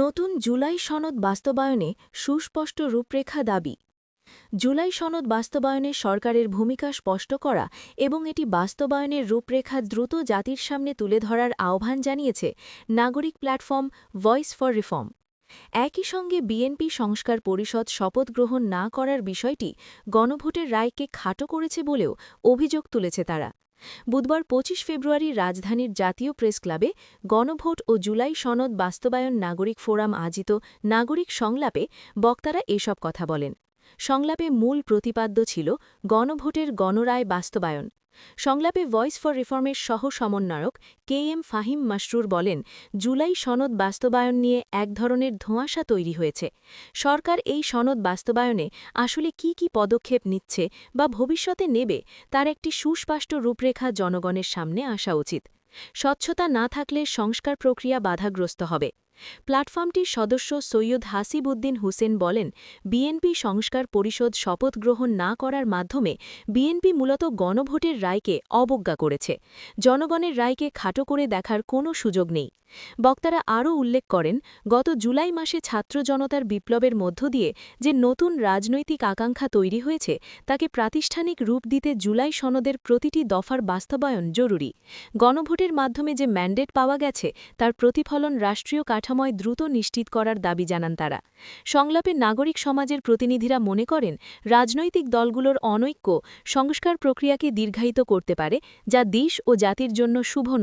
নতুন জুলাই সনদ বাস্তবায়নে সুস্পষ্ট রূপরেখা দাবি। জুলাই সনদ বাস্তবায়নে সরকারের ভূমিকা স্পষ্ট করা এবং এটি বাস্তবায়নের রূপরেখা দ্রুত জাতির সামনে তুলে ধরার আহ্বান জানিয়েছে নাগরিক প্ল্যাটফর্ম ভয়েস ফর রিফর্ম। একই সঙ্গে বিএনপি সংস্কার পরিষদ শপথ গ্রহণ না করার বিষয়টি গণভোটের রায়কে খাটো করেছে বলেও অভিযোগ তুলেছে তারা। বুধবার ২৫ ফেব্রুয়ারি রাজধানীর জাতীয় প্রেস ক্লাবে গণভোট ও জুলাই সনদ বাস্তবায়ন নাগরিক ফোরাম আয়োজিত নাগরিক সংলাপে বক্তারা এসব কথা বলেন। সংলাপে মূল প্রতিপাদ্য ছিল গণভোটের গণরায় বাস্তবায়ন। সংলাপে ভয়েস ফর রিফর্মের সহ সমন্বয়ক KM ফাহিম মাসরুর বলেন, জুলাই সনদ বাস্তবায়ন নিয়ে এক ধরনের ধোঁয়াশা তৈরি হয়েছে। সরকার এই সনদ বাস্তবায়নে আসলে কি পদক্ষেপ নিচ্ছে বা ভবিষ্যতে নেবে তার একটি সুস্পষ্ট রূপরেখা জনগণের সামনে আসা উচিত। স্বচ্ছতা না থাকলে সংস্কার প্রক্রিয়া বাধাগ্রস্ত হবে। প্ল্যাটফর্মটির সদস্য সৈয়দ হাসিব উদ্দিন হুসেন বলেন, বিএনপি সংস্কার পরিষদ শপথ গ্রহণ না করার মাধ্যমে বিএনপি মূলত গণভোটের রায়কে অবজ্ঞা করেছে। জনগণের রায়কে খাটো করে দেখার কোনো সুযোগ নেই। বক্তারা আরও উল্লেখ করেন, গত জুলাই মাসে ছাত্র জনতার বিপ্লবের মধ্য দিয়ে যে নতুন রাজনৈতিক আকাঙ্ক্ষা তৈরি হয়েছে তাকে প্রাতিষ্ঠানিক রূপ দিতে জুলাই সনদের প্রতিটি দফার বাস্তবায়ন জরুরি। গণভোটের মাধ্যমে যে ম্যান্ডেট পাওয়া গেছে তার প্রতিফলন রাষ্ট্রীয় কাঠামোয় দ্রুত নিশ্চিত করার দাবি জানান তারা। সংলাপে নাগরিক সমাজের প্রতিনিধিরা মনে করেন, রাজনৈতিক দলগুলোর অনৈক্য সংস্কার প্রক্রিয়াকে দীর্ঘায়িত করতে পারে, যা দেশ ও জাতির জন্য শুভ নয়।